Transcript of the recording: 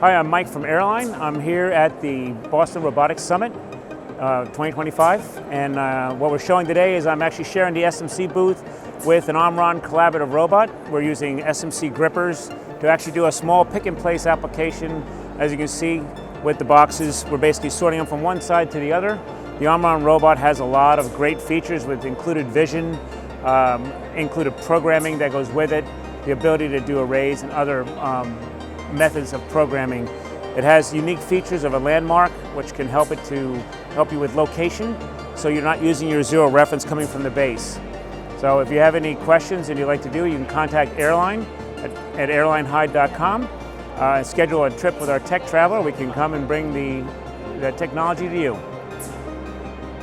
Hi, I'm Mike from Airline. I'm here at the Boston Robotics Summit 2025, and what we're showing today is I'm actually sharing the SMC booth with an Omron collaborative robot. We're using SMC grippers to actually do a small pick-and-place application. As you can see with the boxes, we're basically sorting them from one side to the other. The Omron robot has a lot of great features with included vision, included programming that goes with it, the ability to do arrays and other methods of programming. It has unique features of a landmark, which can help you with location, so you're not using your zero reference coming from the base. So if you have any questions and you'd like to do, you can contact Airline at airlinehide.com and schedule a trip with our tech traveler. We can come and bring the technology to you.